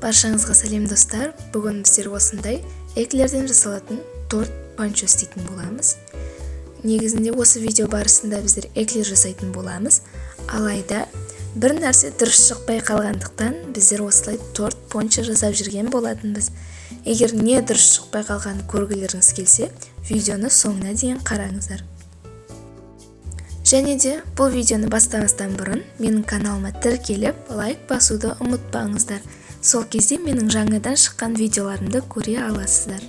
Баршаңызға сәлем достар. Бүгін біздер осындай эклерден жасалатын торт панчо істейтін боламыз. Негізінде осы видео барысында біздер эклер жасайтын боламыз. Алайда бір нәрсе дұрыс шықпай қалғандықтан біздер осылай торт панчо жасап жүрген болатынбыз. Егер не дұрыс шықпай қалғанын көргілеріңіз келсе, видеоны соңына дейін қараңыздар. Және де бұл видеоны бастамастан бұрын менің каналыма тіркеліп, лайк басуды ұмытпаңыздар. Сол кезде менің жаңадан шыққан видеоларымды көре аласыздар.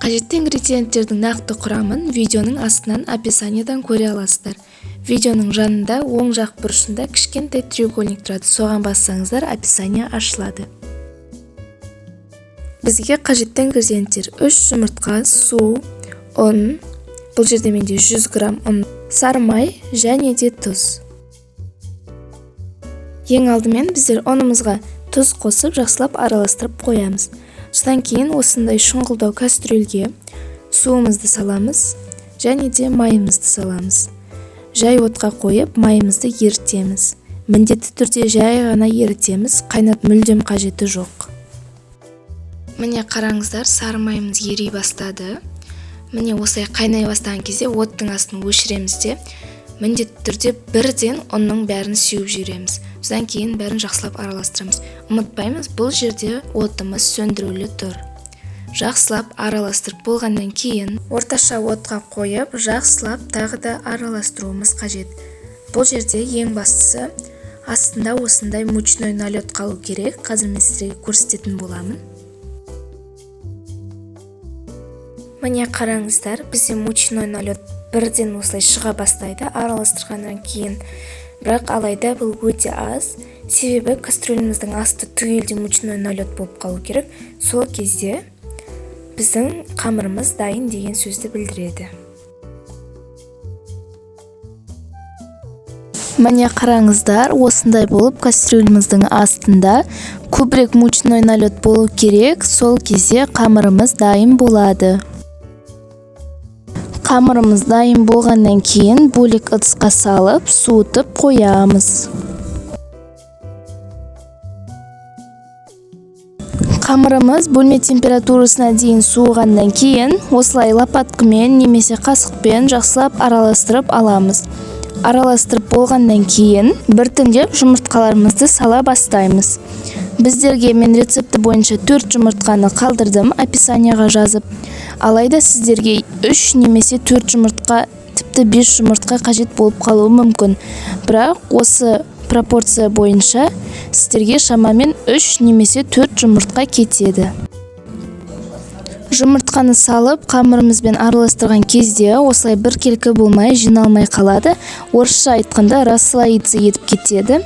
Қажетті ингредиенттердің нақты құрамын видеоның астынан описаниедан көре аласыздар. Видеоның жанында оң жақ бұрышында кішкентай треугольник тұрады. Соған бассаңыздар описание ашылады. Бізге қажетті ингредиенттер 3 жұмыртқа, су, ұн, бұл жерде менде 100 грамм ұн, сары май және де тұз. Ең алдымен біздер ұнымызға тұз қосып жақсылап араластырып қоямыз. Содан кейін осындай шұңғылдау кастрюльге суымызды саламыз және де майымызды саламыз. Жай отқа қойып майымызды ерітеміз. Міндетті түрде жай ғана ерітеміз, қайнат мүлдем қажеті жоқ. Міне қараңыздар, сары майымыз ери бастады. Міне осылай қайнай бастаған кезде оттың астын өшіреміз де, міндетті түрде бірден ұнның бәрін сеуіп жібереміз. Содан кейін бәрін жақсылап араластырамыз. Ұмытпаймыз, бұл жерде отымыз сөндірулі тұр. Жақсылап араластырып болғаннан кейін орташа отқа қойып, жақсылап тағы да араластыруымыз қажет. Бұл жерде ең бастысы астында осындай мучной налет қалу керек. Қазір мен сіздерге көрсететін боламын. Міне қараңыздар, бізде мучной налет бірден осылай шыға бастайды араластырғаннан кейін. Бірақ алайда бұл өте аз, себебі кастрюлеміздің асты түгелдей мучной налет болып қалу керек. Сол кезде біздің қамырымыз дайын деген сөзді білдіреді. Міне қараңыздар, осындай болып кастрюлеміздің астында көбірек мучной налет болу керек. Сол кезде қамырымыз дайын болады. Қамырымыз дайын болғаннан кейін бөлек ыдысқа салып, суытып қоямыз. Қамырымыз бөлме температурасына дейін суығаннан кейін осылай лопаткамен немесе қасықпен жақсылап араластырып аламыз. Араластырып болғаннан кейін біртіндеп жұмыртқаларымызды сала бастаймыз. Біздерге мен рецепті бойынша 4 жұмыртқаны қалдырдым, описанияға жазып. Алайда сіздерге 3 немесе 4 жұмыртқа, тіпті 5 жұмыртқа қажет болып қалуы мүмкін. Бірақ осы пропорция бойынша сіздерге шамамен 3 немесе 4 жұмыртқа кетеді. Жұмыртқаны салып, қамырымызбен араластырған кезде осылай біркелкі болмай, жиналмай қалады. Орысша айтқанда расслоиться етіп кетеді.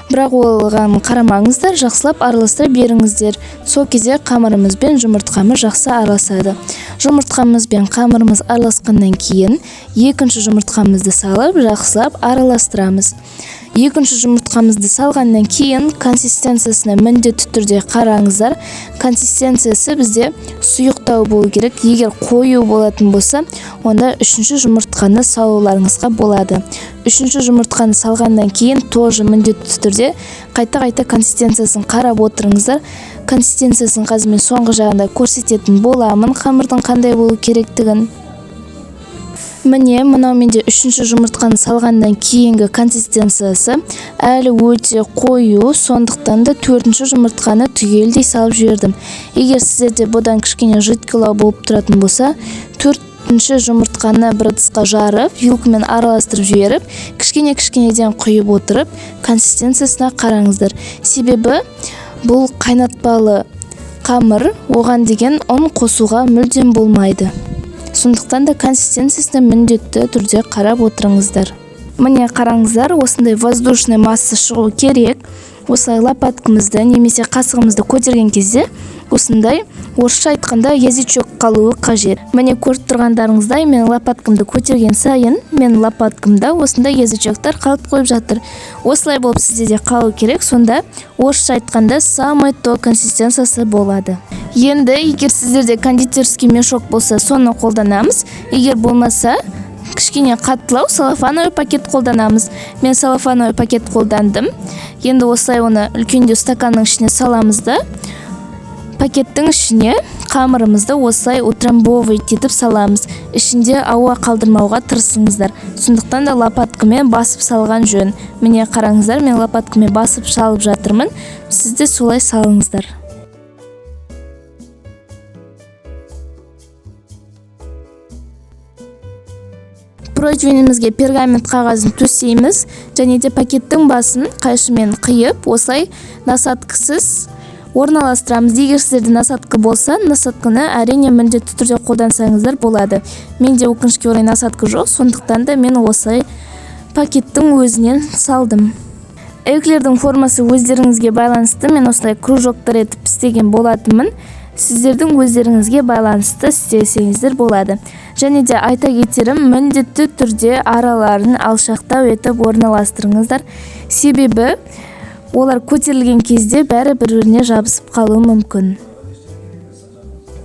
Бірақ оған қарамаңыздар, жақсылап араластыра беріңіздер. Сол кезде қамырымыз бен жұмыртқамыз жақсы араласады. Жұмыртқамыз бен қамырымыз араласқаннан кейін екінші жұмыртқамызды салып, жақсылап араластырамыз. Екінші жұмыртқамызды салғаннан кейін консистенциясына міндетті түрде қараңыздар. Консистенциясы бізде сұйықтау болу керек. Егер қою болатын болса, онда үшінші жұмыртқаны салуларыңызға болады. Үшінші жұмыртқаны салғаннан кейін тоже міндетті түрде қайта консистенциясын қарап отырыңыздар. Консистенциясын қазір мен соңғы жағында көрсететін боламын, қамырдың қандай болу керектігін. Міне, мынау менде үшінші жұмыртқаны салғаннан кейінгі консистенциясы әлі өте қою, сондықтан да төртінші жұмыртқаны түгелдей салып жібердім. Егер сіздерде бұдан кішкене жидкілау болып тұратын болса, төртінші жұмыртқаны бір ыдысқа жарып, вилкамен араластырып жіберіп, кішкенеден құйып отырып, консистенциясына қараңыздар. Себебі бұл қайнатпалы қамыр, оған деген ұн қосуға мүлдем болмайды. Сондықтан да консистенциясына міндетті түрде қарап отырыңыздар. Міне қараңыздар, осындай воздушный масса шығу керек. Осылай лопаткамызды немесе қасығымызды көтерген кезде осындай, орысша айтқанда язычок қалуы қажет. Міне көріп тұрғандарыңыздай, мен лопаткамды көтерген сайын, мен лопаткамда осындай язычоктар қалып қойып жатыр. Осылай болып сізде де қалу керек, сонда орысша айтқанда самый то консистенциясы болады. Енді егер сіздерде кондитерский мешок болса, соны қолданамыз. Егер болмаса, кішкене қаттылау салофановый пакет қолданамыз. Мен салофановый пакет қолдандым. Енді осылай оны үлкендеу стаканның ішіне саламыз да, Пакеттің ішіне қамырымызды осылай утрамбовать етіп саламыз. Ішінде ауа қалдырмауға тырысыңыздар. Сондықтан да лопаткамен басып салған жөн. Міне қараңыздар, мен лопаткамен басып салып жатырмын. Сіз де солай салыңыздар. Противенімізге пергамент қағазын төсейміз, және де пакеттің басын қайшымен қиып, осылай насадкасыз орналастырамыз. Егер сіздерде насадка болса, насадканы әрине міндетті түрде қолдансаңыздар болады. Менде өкінішке орай насадка жоқ, сондықтан да мен осылай пакеттің өзінен салдым. Эклердің формасы өздеріңізге байланысты, мен осылай кружоктар етіп істеген болатынмын. Сіздердің өздеріңізге байланысты істесеңіздер болады. Және де айта кетерім, міндетті түрде араларын алшақтау етіп орналастырыңыздар. Себебі олар көтерілген кезде бәрі бір-біріне жабысып қалуы мүмкін.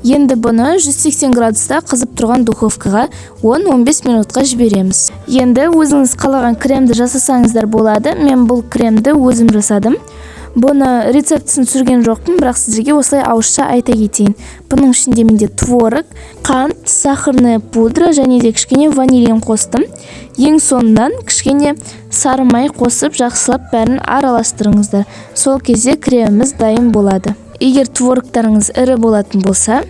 Енді бұны 180 градуста қызып тұрған духовкаға 10-15 минутқа жібереміз. Енді өзіңіз қалаған кремді жасасаңыздар болады. Мен бұл кремді өзім жасадым. Бұны рецептісін түсірген жоқпын, бірақ сіздерге осылай ауызша айта кетейін. Бұның ішінде менде творог, қант, сахарная пудра және де кішкене ванилин қостым. Ең соңынан кішкене сары май қосып, жақсылап бәрін араластырыңыздар. Сол кезде креміміз дайын болады. Егер творогтарыңыз ірі болатын болса,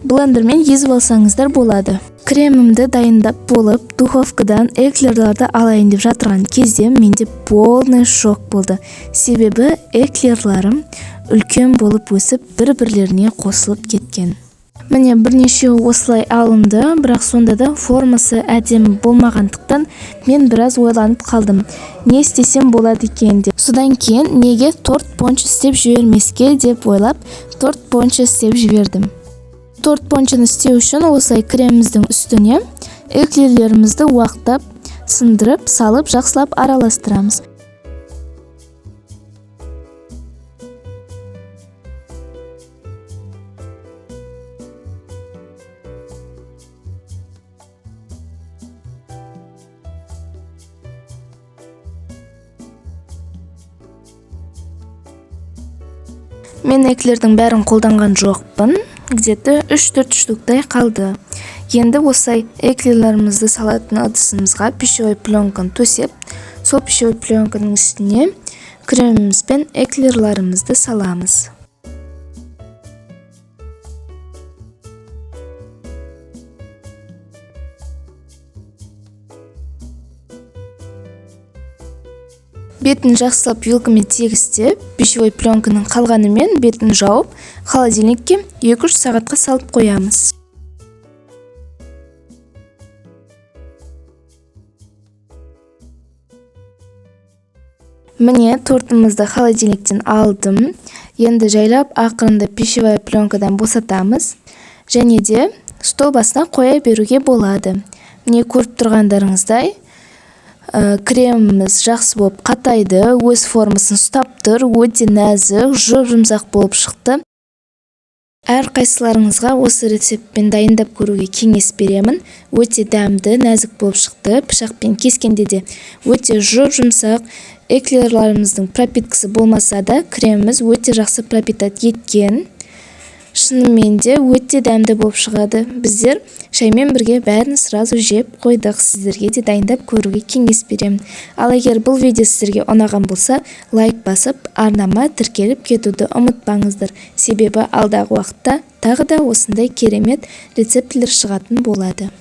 блендермен езіп алсаңыздар болады. Кремімді дайындап болып, духовкадан эклерларды алайын деп жатырған кезде менде полный шок болды. Себебі эклерларым үлкен болып өсіп, бір-бірлеріне қосылып кеткен. Міне бірнеше осылай алынды, бірақ сонда да формасы әдемі болмағандықтан мен біраз ойланып қалдым. Не істесем болады екен деп. Содан кейін неге торт пончо істеп жібермеске деп ойлап, торт пончо істеп жібердім. Торт пончоны істеу үшін осылай креміміздің үстіне эклерлерімізді уақтап, сындырып, салып, жақсылап араластырамыз. Мен эклердің бәрін қолданған жоқпын. Где-то 3-4 штуктай қалды. Енді осылай эклерлерімізді салатын ыдысымызға пищевой пленканы төсеп, сол пищевой пленканың үстіне креміміз бен эклерлерімізді саламыз. Бетін жақсылап вилкамен тегістеп, пищевой пленканың қалғанымен бетін жауып, холодильникке 2-3 сағатқа салып қоямыз. Міне тортымызды холодильниктен алдым. Енді жайлап ақырында пищевой пленкадан босатамыз. Және де стол басына қоя беруге болады. Міне көріп тұрғандарыңыздай, креміміз жақсы болып қатайды, өз формасын ұстап тұр, өте нәзік, жұмсақ болып шықты. Әр қайсыларыңызға осы рецептпен дайындап көруге кеңес беремін. Өте дәмді, нәзік болып шықты. Пышақпен кескенде де өте жұмсақ. Эклерларымыздың пропиткасы болмаса да, креміміз өте жақсы пропитат еткен. Шынымен де өте дәмді болып шығады. Біздер шаймен бірге бәрін сразу жеп қойдық. Сіздерге де дайындап көруге кеңес беремін. Ал егер бұл видео сіздерге ұнаған болса, лайк басып, арнама тіркеліп кетуді ұмытпаңыздар. Себебі алдағы уақытта тағы да осындай керемет рецептілер шығатын болады.